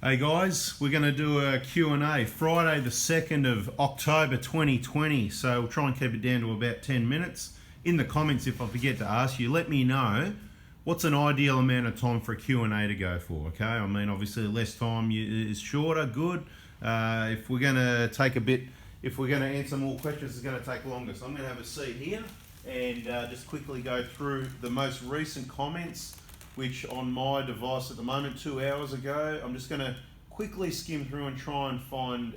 Hey guys, we're going to do a Q&A Friday the 2nd of October 2020, so we'll try and keep it down to about 10 minutes. In the comments, if I forget to ask you, let me know what's an ideal amount of time for a Q&A to go for, okay? I mean, obviously less time is shorter, good. If we're going to take a bit, if we're going to answer more questions, it's going to take longer. So I'm going to have a seat here and just quickly go through the most recent comments, which on my device at the moment, 2 hours ago. I'm just going to quickly skim through and try and find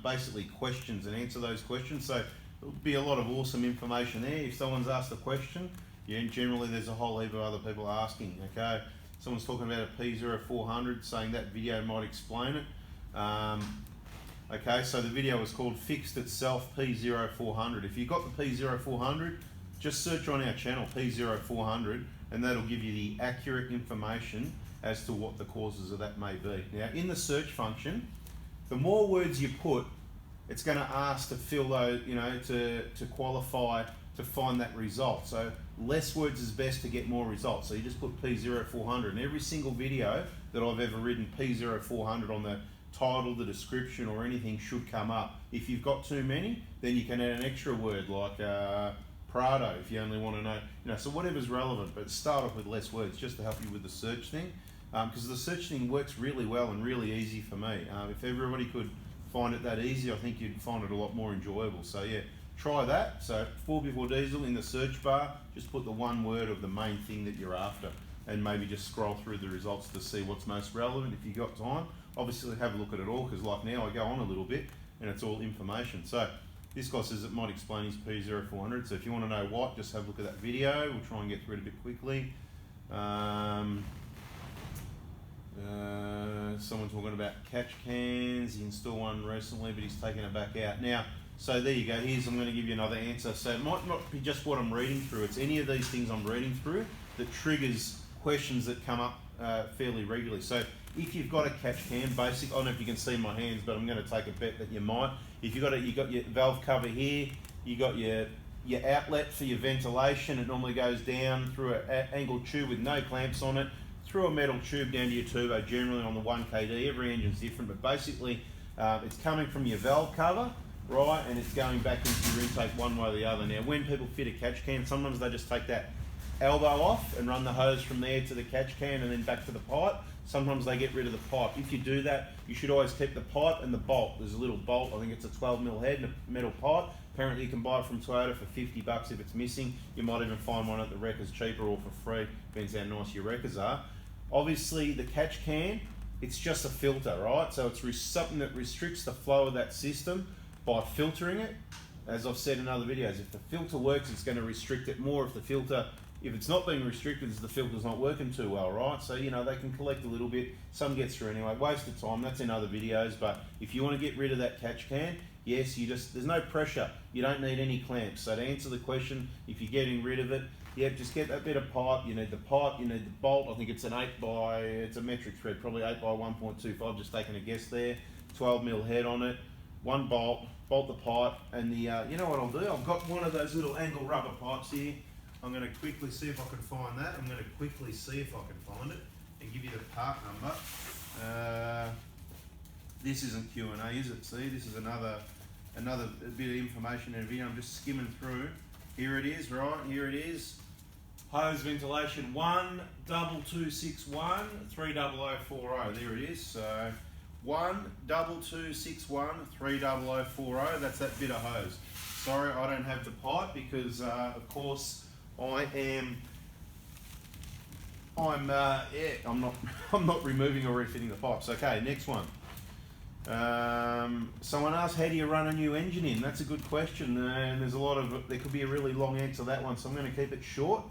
basically questions and answer those questions. So there'll be a lot of awesome information there. If someone's asked a question, yeah, generally there's a whole heap of other people asking, okay? Someone's talking about a P0400, saying that video might explain it. Okay, so the video was called Fixed Itself P0400. If you've got the P0400, just search on our channel P0400 and that'll give you the accurate information as to what the causes of that may be. Now, in the search function, the more words you put, it's going to ask to fill those, to qualify to find that result. So less words is best to get more results. So you just put P0400, and every single video that I've ever written P0400 on the title, the description, or anything should come up. If you've got too many, then you can add an extra word like prado if you only want to know, so whatever's relevant, but start off with less words just to help you with the search thing, because the search thing works really well and really easy for me. If everybody could find it that easy, I think you'd find it a lot more enjoyable. So yeah, try that. So 4 before diesel in the search bar, just put the one word of the main thing that you're after, and maybe just scroll through the results to see what's most relevant if you've got time. Obviously have a look at it all, because like now I go on a little bit and it's all information. So this guy says it might explain his P0400, so if you want to know what, just have a look at that video. We'll try and get through it a bit quickly. Someone talking about catch cans. He installed one recently, but he's taken it back out. Now, so there you go. I'm going to give you another answer. So it might not be just what I'm reading through. It's any of these things I'm reading through that triggers questions that come up fairly regularly. So if you've got a catch can, basic, I don't know if you can see my hands, but I'm going to take a bet that you might. If you've got your valve cover here, you got your outlet for your ventilation. It normally goes down through an angled tube with no clamps on it, through a metal tube down to your turbo, generally on the 1kd. Every engine's different, but basically it's coming from your valve cover, right, and it's going back into your intake one way or the other. Now, when people fit a catch can, sometimes they just take that elbow off and run the hose from there to the catch can and then back to the pipe. Sometimes they get rid of the pipe. If you do that, you should always keep the pipe and the bolt. There's a little bolt, I think it's a 12mm head and a metal pipe. Apparently you can buy it from Toyota for $50 if it's missing. You might even find one at the wreckers cheaper or for free, depends how nice your wreckers are. Obviously the catch can, it's just a filter, right? So it's something that restricts the flow of that system by filtering it. As I've said in other videos, if the filter works, it's going to restrict it more. If it's not being restricted, it's the filter's not working too well, right? So, they can collect a little bit. Some gets through anyway. Waste of time, that's in other videos. But if you want to get rid of that catch can, yes, there's no pressure. You don't need any clamps. So to answer the question, if you're getting rid of it, just get that bit of pipe. You need the pipe, you need the bolt. I think it's it's a metric thread, probably 8 by 1.25, just taking a guess there. 12mm head on it, one bolt the pipe, and you know what I'll do? I've got one of those little angle rubber pipes here. I'm going to quickly see if I can find that. I'm going to quickly see if I can find it and give you the part number. This isn't Q&A, is it? See, this is another bit of information in a video. I'm just skimming through. Here it is, right? Here it is. Hose ventilation 12261 30040. There it is. So 12261 30040. That's that bit of hose. Sorry, I don't have the pipe because, of course, I'm not removing or refitting the pipes. Okay, next one. Someone asked, how do you run a new engine in? That's a good question, and there could be a really long answer to that one, so I'm going to keep it short.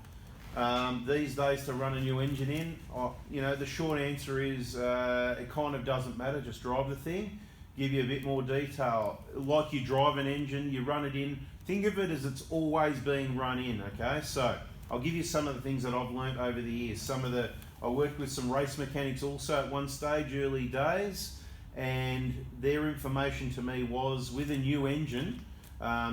These days, to run a new engine in, the short answer is it kind of doesn't matter. Just drive the thing. Give you a bit more detail. Like you drive an engine, you run it in. Think of it as it's always being run in, okay? So I'll give you some of the things that I've learned over the years. I worked with some race mechanics also at one stage, early days, and their information to me was with a new engine,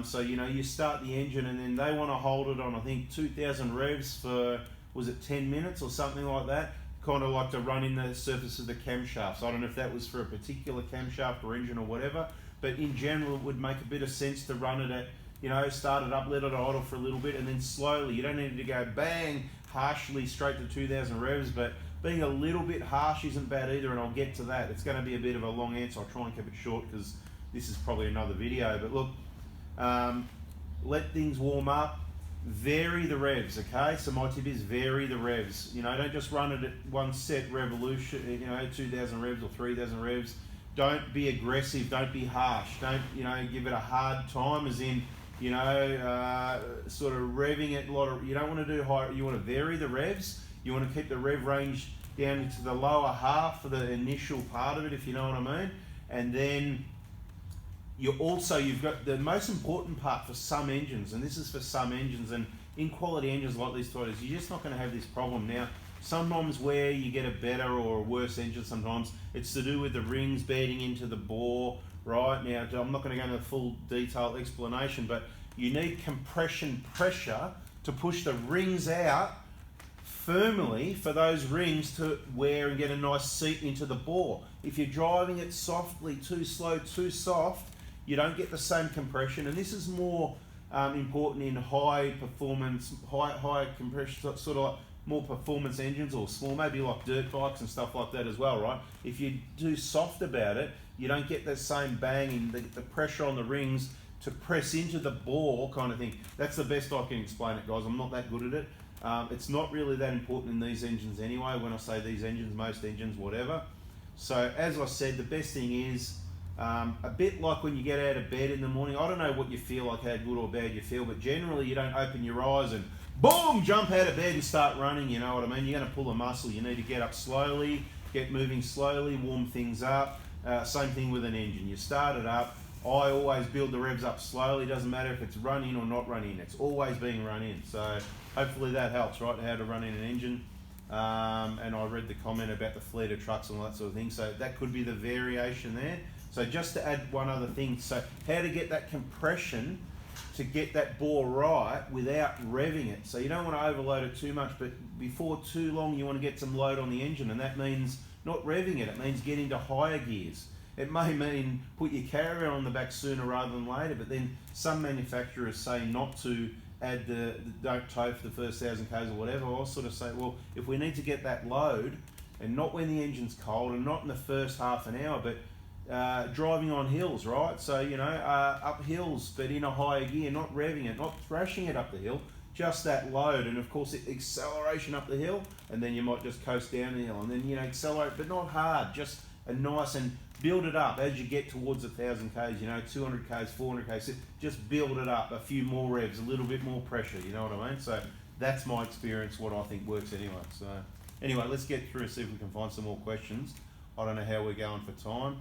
so you start the engine and then they want to hold it on, I think, 2,000 revs for, was it 10 minutes or something like that? kind of like to run in the surface of the camshafts. I don't know if that was for a particular camshaft or engine or whatever, but in general it would make a bit of sense to run it at, you know, start it up, let it idle for a little bit, and then slowly. You don't need to go bang harshly straight to 2,000 revs, but being a little bit harsh isn't bad either, and I'll get to that. It's going to be a bit of a long answer. I'll try and keep it short because this is probably another video. But look, let things warm up. Vary the revs, okay? So my tip is vary the revs. You know, don't just run it at one set revolution, you know, 2,000 revs or 3,000 revs. Don't be aggressive, don't be harsh. Don't, you know, give it a hard time, as in, you know, sort of revving it a lot of, you don't want to do high, you want to vary the revs. You want to keep the rev range down into the lower half for the initial part of it, if you know what I mean. And then you've got the most important part for some engines, and this is for some engines, and in quality engines like these Toyotas, you're just not going to have this problem. Now, sometimes where you get a better or a worse engine, sometimes it's to do with the rings beating into the bore, right? Now, I'm not going to go into full detailed explanation, but you need compression pressure to push the rings out firmly for those rings to wear and get a nice seat into the bore. If you're driving it softly, too slow, too soft, you don't get the same compression, and this is more important in high performance, high compression, sort of like more performance engines, or small, maybe like dirt bikes and stuff like that as well, right? If you're too soft about it, you don't get that same bang in the pressure on the rings to press into the bore kind of thing. That's the best I can explain it, guys. I'm not that good at it. It's not really that important in these engines anyway. When I say these engines, most engines, whatever. So as I said, the best thing is a bit like when you get out of bed in the morning. I don't know what you feel like, how good or bad you feel, but generally you don't open your eyes and boom, jump out of bed and start running, you know what I mean? You're going to pull a muscle. You need to get up slowly, get moving slowly, warm things up. Same thing with an engine. You start it up. I always build the revs up slowly. Doesn't matter if it's run in or not run in. It's always being run in. So hopefully that helps, right? How to run in an engine. And I read the comment about the fleet of trucks and all that sort of thing. So that could be the variation there. So just to add one other thing. So how to get that compression to get that bore right without revving it. So you don't want to overload it too much, but before too long you want to get some load on the engine, and that means not revving it. It means getting to higher gears. It may mean put your caravan on the back sooner rather than later, but then some manufacturers say not to add don't tow for the first 1,000 k's or whatever. I'll sort of say, well, if we need to get that load, and not when the engine's cold, and not in the first half an hour, but driving on hills, right? So, you know, up hills, but in a higher gear, not revving it, not thrashing it up the hill, just that load, and of course acceleration up the hill, and then you might just coast down the hill, and then, you know, accelerate, but not hard, just a nice, and build it up as you get towards 1,000 k's, you know, 200 k's, 400 k's, just build it up, a few more revs, a little bit more pressure, you know what I mean? So that's my experience, what I think works anyway. So anyway, let's get through, see if we can find some more questions. I don't know how we're going for time.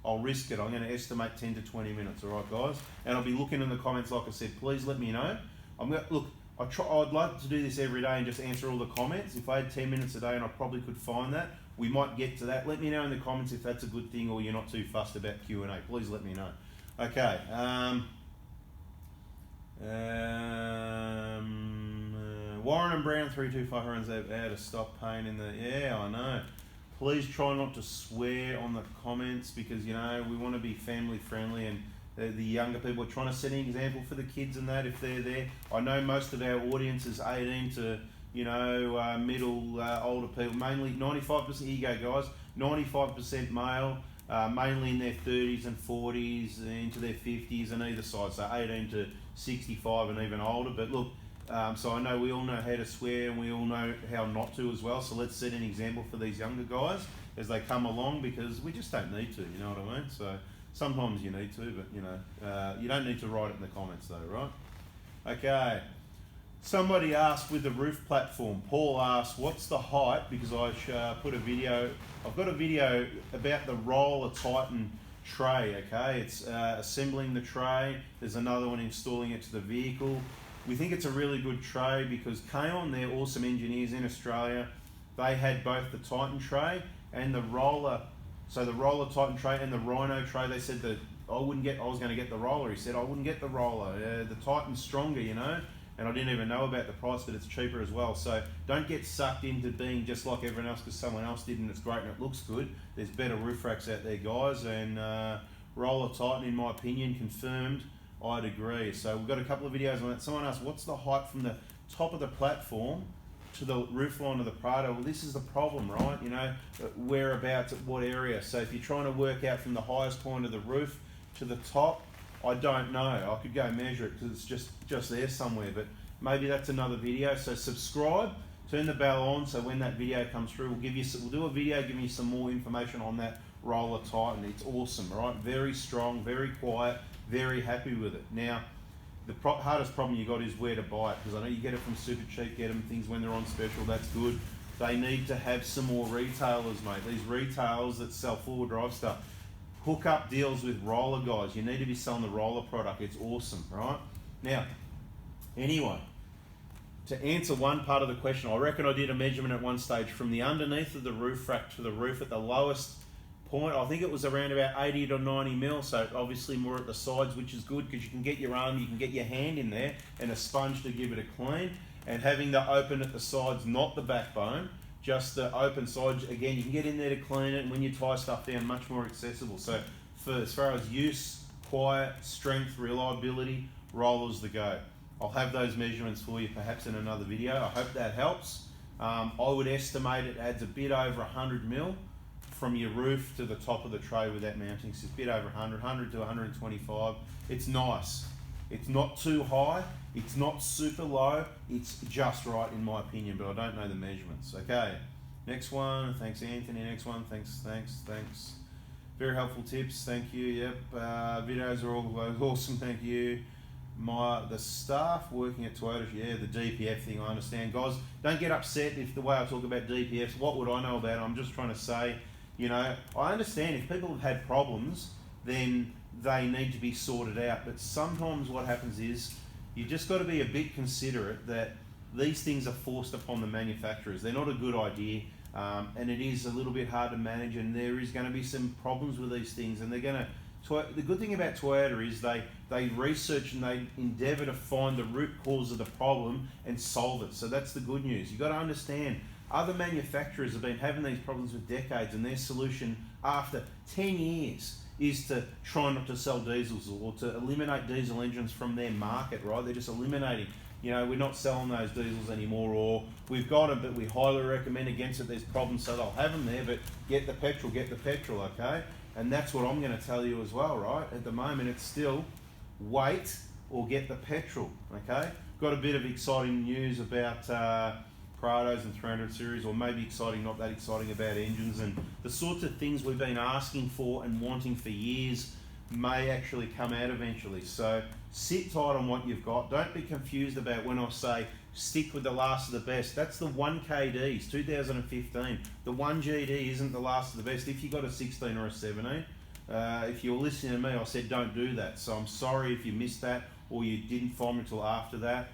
I'll risk it. I'm going to estimate 10 to 20 minutes, all right, guys? And I'll be looking in the comments, like I said. Please let me know. Look, I'd love to do this every day and just answer all the comments. If I had 10 minutes a day, and I probably could find that, we might get to that. Let me know in the comments if that's a good thing, or you're not too fussed about Q&A. Please let me know. Okay. Warren and Brown 325 runs out to stop pain in the... Yeah, I know. Please try not to swear on the comments, because, you know, we want to be family friendly, and the younger people are trying to set an example for the kids and that if they're there. I know most of our audience is 18 to, you know, middle, older people, mainly 95%, here you go guys, 95% male, mainly in their 30s and 40s, into their 50s and either side, so 18 to 65 and even older. But look, so I know we all know how to swear, and we all know how not to as well, so let's set an example for these younger guys as they come along, because we just don't need to, you know what I mean? So sometimes you need to, but you know, you don't need to write it in the comments though, right? Okay, somebody asked with the roof platform, Paul asked, what's the height, because I put a video, I've got a video about the Roller Titan tray, okay? It's assembling the tray. There's another one installing it to the vehicle. We think it's a really good tray because Kaon, they're awesome engineers in Australia. They had both the Titan tray and the Roller, so the Roller Titan tray and the Rhino tray. They said that I was going to get the Roller. He said I wouldn't get the Roller. The Titan's stronger, you know. and I didn't even know about the price, but it's cheaper as well. So don't get sucked into being just like everyone else because someone else did and it's great and it looks good. There's better roof racks out there, guys, and Roller Titan, in my opinion, confirmed. I'd agree. So we've got a couple of videos on that. Someone asked, what's the height from the top of the platform to the roof line of the Prado? Well, this is the problem, right? You know, whereabouts at what area. So if you're trying to work out from the highest point of the roof to the top, I don't know. I could go measure it because it's just there somewhere, but maybe that's another video. So subscribe, turn the bell on, so when that video comes through, we'll do a video giving you some more information on that Roller Titan. It's awesome, right? Very strong, very quiet, very happy with it. Now, the hardest problem you got is where to buy it, because I know you get it from super cheap, get them things when they're on special, that's good. They need to have some more retailers, mate. These retailers that sell four-wheel drive stuff, hook up deals with roller guys. You need to be selling the roller product. It's awesome, right? Now, anyway, to answer one part of the question, I reckon I did a measurement at one stage from the underneath of the roof rack to the roof at the lowest point. I think it was around about 80 to 90 mil, so obviously more at the sides, which is good because you can get your arm, you can get your hand in there and a sponge to give it a clean. And having the open at the sides, not the backbone, just the open sides, again, you can get in there to clean it, and when you tie stuff down, much more accessible. So as far as use, quiet, strength, reliability, rollers the go. I'll have those measurements for you perhaps in another video. I hope that helps. I would estimate it adds a bit over 100 mil from your roof to the top of the tray without mounting. So it's a bit over 100 to 125. It's nice. It's not too high, it's not super low, it's just right in my opinion, but I don't know the measurements. Okay, next one, thanks Anthony, next one, thanks. Very helpful tips, thank you, yep. Videos are all awesome, thank you. The staff working at Toyota, yeah, the DPF thing, I understand. Guys, don't get upset if the way I talk about DPFs, what would I know about it? I'm just trying to say, you know, I understand if people have had problems, then they need to be sorted out. But sometimes what happens is you just got to be a bit considerate that these things are forced upon the manufacturers. They're not a good idea, and it is a little bit hard to manage, and there is going to be some problems with these things. And they're going to, the good thing about Toyota is they research and they endeavour to find the root cause of the problem and solve it. So that's the good news. You've got to understand, other manufacturers have been having these problems for decades, and their solution after 10 years is to try not to sell diesels or to eliminate diesel engines from their market, right? They're just eliminating, you know, we're not selling those diesels anymore, or we've got them, but we highly recommend against it. There's problems, so they'll have them there, but get the petrol, okay? And that's what I'm going to tell you as well, right? At the moment, it's still wait or get the petrol, okay? Got a bit of exciting news about Prados and 300 series, or maybe exciting, not that exciting, about engines, and the sorts of things we've been asking for and wanting for years may actually come out eventually. So sit tight on what you've got. Don't be confused about when I say stick with the last of the best. That's the 1KDs, 2015. The 1GD isn't the last of the best. If you got a 16 or a 17, if you're listening to me, I said don't do that. So I'm sorry if you missed that or you didn't find me until after that.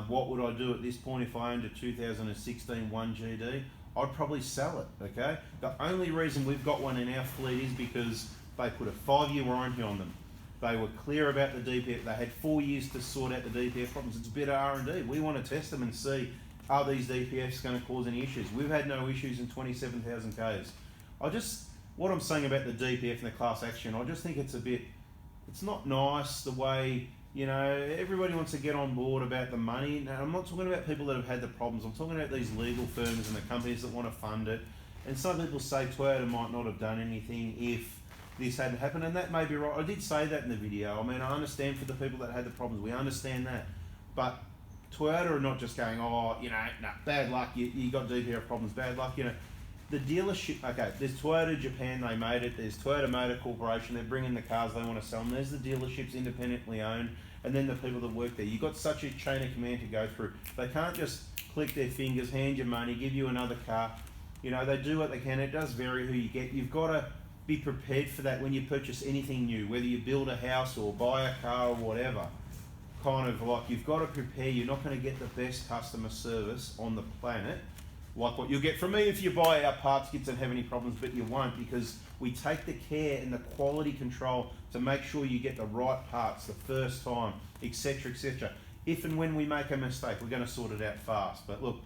What would I do at this point if I owned a 2016 1GD? I'd probably sell it, okay? The only reason we've got one in our fleet is because they put a 5-year warranty on them. They were clear about the DPF. They had 4 years to sort out the DPF problems. It's a bit of R&D. We want to test them and see, are these DPFs going to cause any issues? We've had no issues in 27,000 Ks. What I'm saying about the DPF and the class action, I just think it's it's not nice the way, you know, everybody wants to get on board about the money. Now, I'm not talking about people that have had the problems. I'm talking about these legal firms and the companies that want to fund it. And some people say Toyota might not have done anything if this hadn't happened, and that may be right. I did say that in the video. I mean, I understand for the people that had the problems. We understand that. But Toyota are not just going, oh, you know, no, bad luck, you got DPF problems, bad luck, you know. The dealership, okay, there's Toyota Japan, they made it. There's Toyota Motor Corporation, they're bringing the cars, they want to sell them. There's the dealerships independently owned, and then the people that work there. You've got such a chain of command to go through. They can't just click their fingers, hand you money, give you another car. You know, they do what they can. It does vary who you get. You've got to be prepared for that when you purchase anything new, whether you build a house or buy a car or whatever. Kind of like, you've got to prepare. You're not going to get the best customer service on the planet like what you'll get from me if you buy our parts kits and have any problems, but you won't, because we take the care and the quality control to make sure you get the right parts the first time, etc., etc. if and when we make a mistake, we're going to sort it out fast. But look,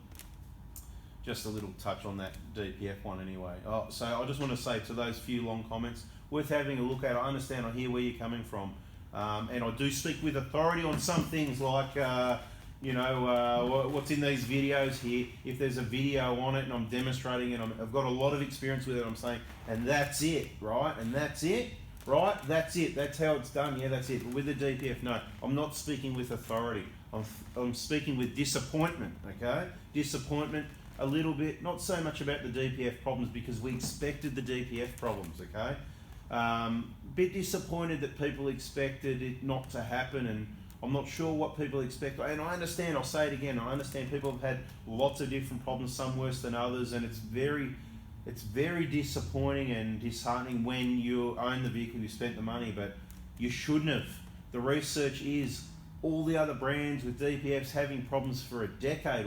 just a little touch on that DPF one anyway. So I just want to say to those few long comments, worth having a look at. I understand, I hear where you're coming from. And I do speak with authority on some things like, what's in these videos here. If there's a video on it and I'm demonstrating it, I've got a lot of experience with it, I'm saying, and that's it, right? And that's it, right? That's it. That's how it's done. Yeah, that's it. But with the DPF, no, I'm not speaking with authority. I'm speaking with disappointment, okay? Disappointment a little bit, not so much about the DPF problems because we expected the DPF problems, okay? Bit disappointed that people expected it not to happen, and I'm not sure what people expect. And I understand, I'll say it again, I understand people have had lots of different problems, some worse than others, and it's very disappointing and disheartening when you own the vehicle, you spent the money, but you shouldn't have. The research is all the other brands with DPFs having problems for a decade,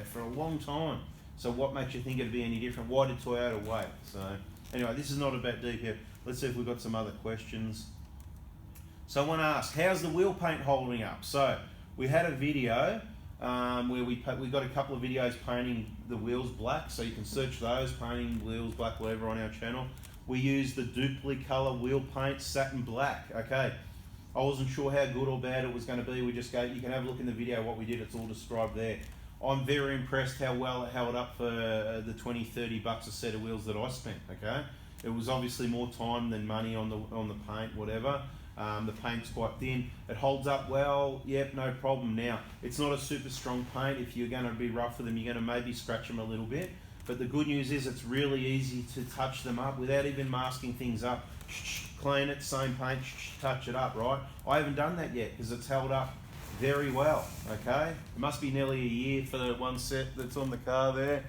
for a long time. So what makes you think it'd be any different? Why did Toyota wait? So anyway, this is not about DPF. Let's see if we've got some other questions. Someone asked, how's the wheel paint holding up? So we had a video where we got a couple of videos painting the wheels black, so you can search those, painting wheels black, whatever, on our channel. We used the Dupli-Color wheel paint, satin black, okay. I wasn't sure how good or bad it was going to be. We just you can have a look in the video what we did, it's all described there. I'm very impressed how well it held up for the 20-30 bucks a set of wheels that I spent, okay. It was obviously more time than money on the paint, whatever. The paint's quite thin. It holds up well, yep, no problem. Now, it's not a super strong paint. If you're going to be rough with them, you're going to maybe scratch them a little bit. But the good news is it's really easy to touch them up without even masking things up. Clean it, same paint, touch it up, right? I haven't done that yet because it's held up very well, okay? It must be nearly a year for the one set that's on the car there.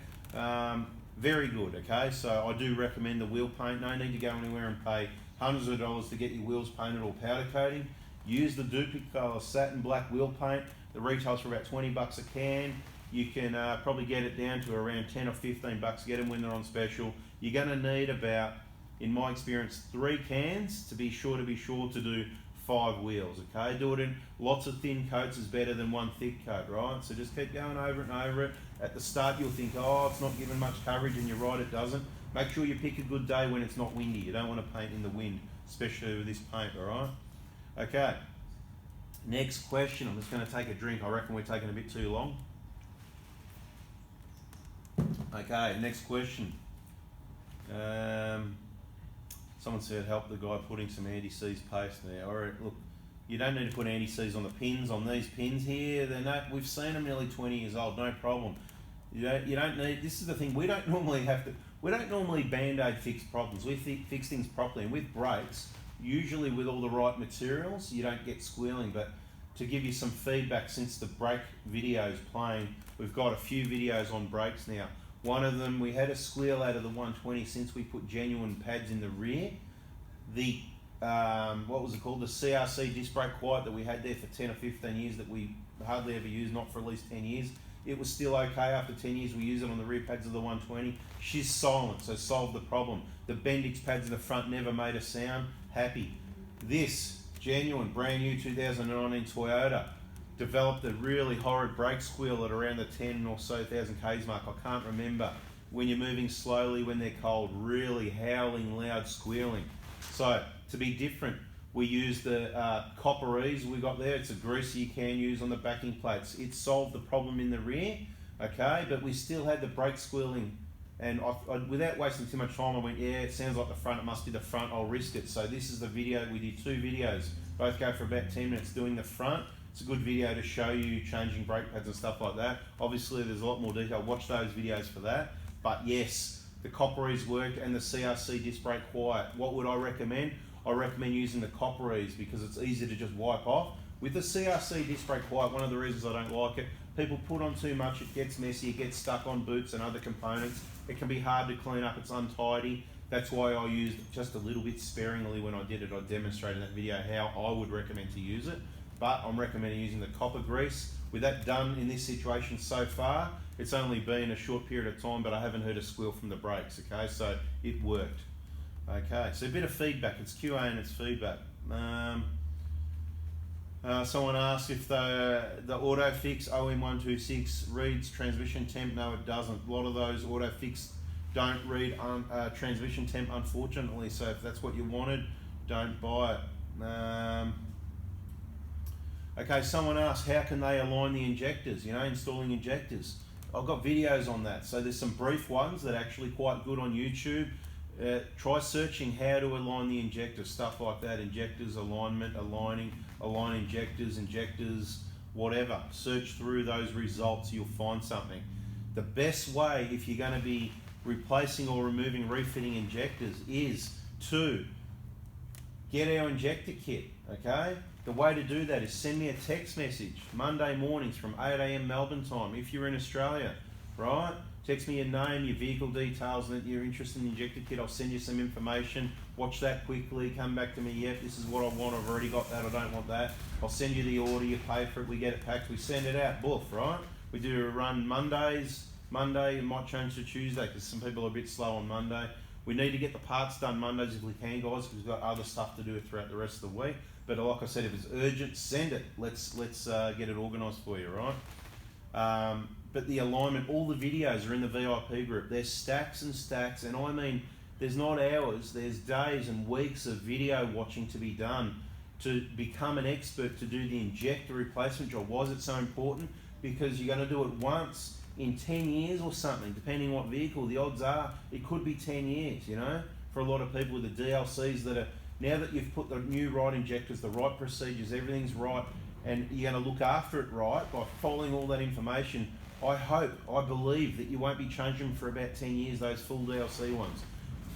Very good, okay? So I do recommend the wheel paint. No need to go anywhere and pay hundreds of dollars to get your wheels painted or powder coating. Use the Dupli-Color satin black wheel paint. The retails for about 20 bucks a can. You can probably get it down to around 10 or 15 bucks. Get them when they're on special. You're going to need about, in my experience, 3 cans to be sure to do 5 wheels, okay? Do it in lots of thin coats is better than one thick coat, right? So just keep going over it and over it. At the start you'll think, oh, it's not giving much coverage, and you're right, it doesn't. Make sure you pick a good day when it's not windy. You don't want to paint in the wind, especially with this paint, all right? Okay, next question. I'm just going to take a drink. I reckon we're taking a bit too long. Okay, next question. Someone said help the guy putting some anti-seize paste there. All right, look, you don't need to put anti-seize on the pins, on these pins here. They're not, we've seen them nearly 20 years old, no problem. You don't need, this is the thing, we don't normally band-aid fix problems. We fix things properly, and with brakes, usually with all the right materials, you don't get squealing. But to give you some feedback, since the brake video's playing, we've got a few videos on brakes now. One of them, we had a squeal out of the 120 since we put genuine pads in the rear. The, what was it called? The CRC disc brake quiet that we had there for 10 or 15 years that we hardly ever used, not for at least 10 years. It was still okay after 10 years. We used it on the rear pads of the 120. She's silent, so solved the problem. The Bendix pads in the front never made a sound. Happy. This genuine, brand new 2019 Toyota developed a really horrid brake squeal at around the 10 or so thousand Ks mark. I can't remember. When you're moving slowly, when they're cold, really howling, loud squealing. So to be different, we use the copper ease we got there. It's a greaser you can use on the backing plates. It solved the problem in the rear, okay, but we still had the brake squealing. And without wasting too much time, I went, yeah, it sounds like the front, it must be the front, I'll risk it. So this is the video, we did 2 videos, both go for about 10 minutes doing the front. It's a good video to show you changing brake pads and stuff like that. Obviously there's a lot more detail, watch those videos for that. But yes, the copper ease worked and the CRC disc brake quiet. What would I recommend? I recommend using the copper ease because it's easy to just wipe off. With the CRC disc brake quiet, one of the reasons I don't like it, people put on too much, it gets messy, it gets stuck on boots and other components. It can be hard to clean up, it's untidy. That's why I used just a little bit sparingly when I did it. I demonstrated in that video how I would recommend to use it. But I'm recommending using the copper grease. With that done in this situation so far, it's only been a short period of time, but I haven't heard a squeal from the brakes, okay? So it worked. Okay, so a bit of feedback. It's QA and it's feedback. Someone asked if the auto fix OM126 reads transmission temp. No, it doesn't. A lot of those auto fix don't read transmission temp, unfortunately. So if that's what you wanted, don't buy it. Okay, someone asked how can they align the injectors, installing injectors. I've got videos on that. So there's some brief ones that are actually quite good on YouTube. Try searching how to align the injectors, stuff like that. Injectors, alignment, align injectors, whatever. Search through those results, you'll find something. The best way, if you're going to be replacing or removing refitting injectors, is to get our injector kit, okay? The way to do that is send me a text message Monday mornings from 8 AM Melbourne time if you're in Australia, right? Text me your name, your vehicle details, and that you're interested in the injector kit. I'll send you some information. Watch that quickly. Come back to me. Yep, this is what I want. I've already got that. I don't want that. I'll send you the order. You pay for it. We get it packed. We send it out. Boof, right? We do a run Mondays. Monday, it might change to Tuesday because some people are a bit slow on Monday. We need to get the parts done Mondays if we can, guys, because we've got other stuff to do throughout the rest of the week. But like I said, if it's urgent, send it. Let's get it organised for you, right? But the alignment, all the videos are in the VIP group. There's stacks and stacks, and I mean, there's not hours, there's days and weeks of video watching to be done to become an expert to do the injector replacement job. Why is it so important? Because you're going to do it once in 10 years or something, depending on what vehicle. The odds are it could be 10 years, for a lot of people with the DLCs that are, now that you've put the new right injectors, the right procedures, everything's right, and you're going to look after it right by following all that information. I believe that you won't be changing them for about 10 years, those full DLC ones.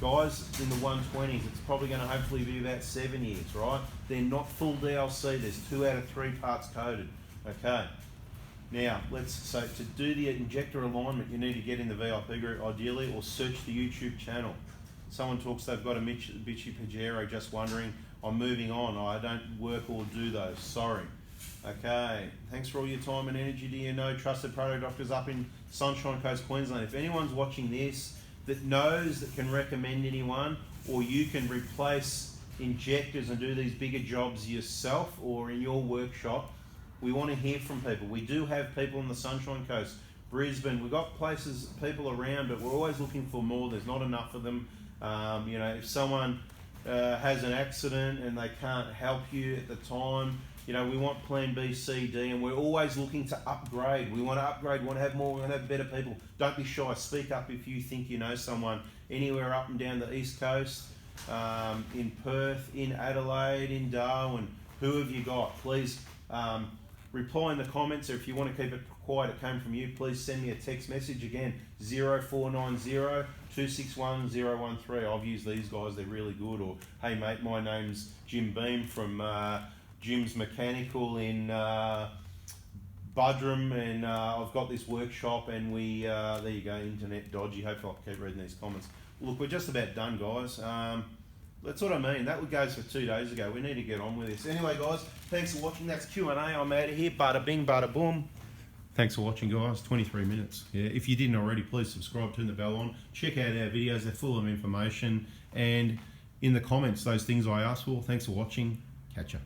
Guys, in the 120s, it's probably going to hopefully be about 7 years, right? They're not full DLC, there's 2 out of 3 parts coded, okay? Now, so to do the injector alignment, you need to get in the VIP group ideally, or search the YouTube channel. Someone talks they've got a Mitsubishi Pajero, just wondering, I'm moving on, I don't work or do those, sorry. Okay, thanks for all your time and energy. Do you know trusted prado doctors up in Sunshine Coast, Queensland? If anyone's watching this that knows, that can recommend anyone, or you can replace injectors and do these bigger jobs yourself or in your workshop, we want to hear from people. We do have people on the Sunshine Coast, Brisbane, we've got people around, but we're always looking for more. There's not enough of them. If someone has an accident and they can't help you at the time, we want plan B, C, D, and we're always looking to upgrade. We want to upgrade, we want to have more, we want to have better people. Don't be shy, speak up if you think you know someone anywhere up and down the East Coast, in Perth, in Adelaide, in Darwin. Who have you got? Please reply in the comments, or if you want to keep it quiet, it came from you, please send me a text message again, 0490 261 013. I've used these guys, they're really good. Or, hey mate, my name's Jim Beam from Jim's Mechanical in Budrum, and I've got this workshop, and we, there you go, internet dodgy. Hopefully I'll keep reading these comments. Look, we're just about done, guys. That's what I mean. That would goes for 2 days ago. We need to get on with this. Anyway, guys, thanks for watching. That's Q&A. I'm out of here. Bada bing, bada boom. Thanks for watching, guys. 23 minutes. Yeah, if you didn't already, please subscribe, turn the bell on. Check out our videos. They're full of information. And in the comments, those things I asked for. Thanks for watching. Catch ya.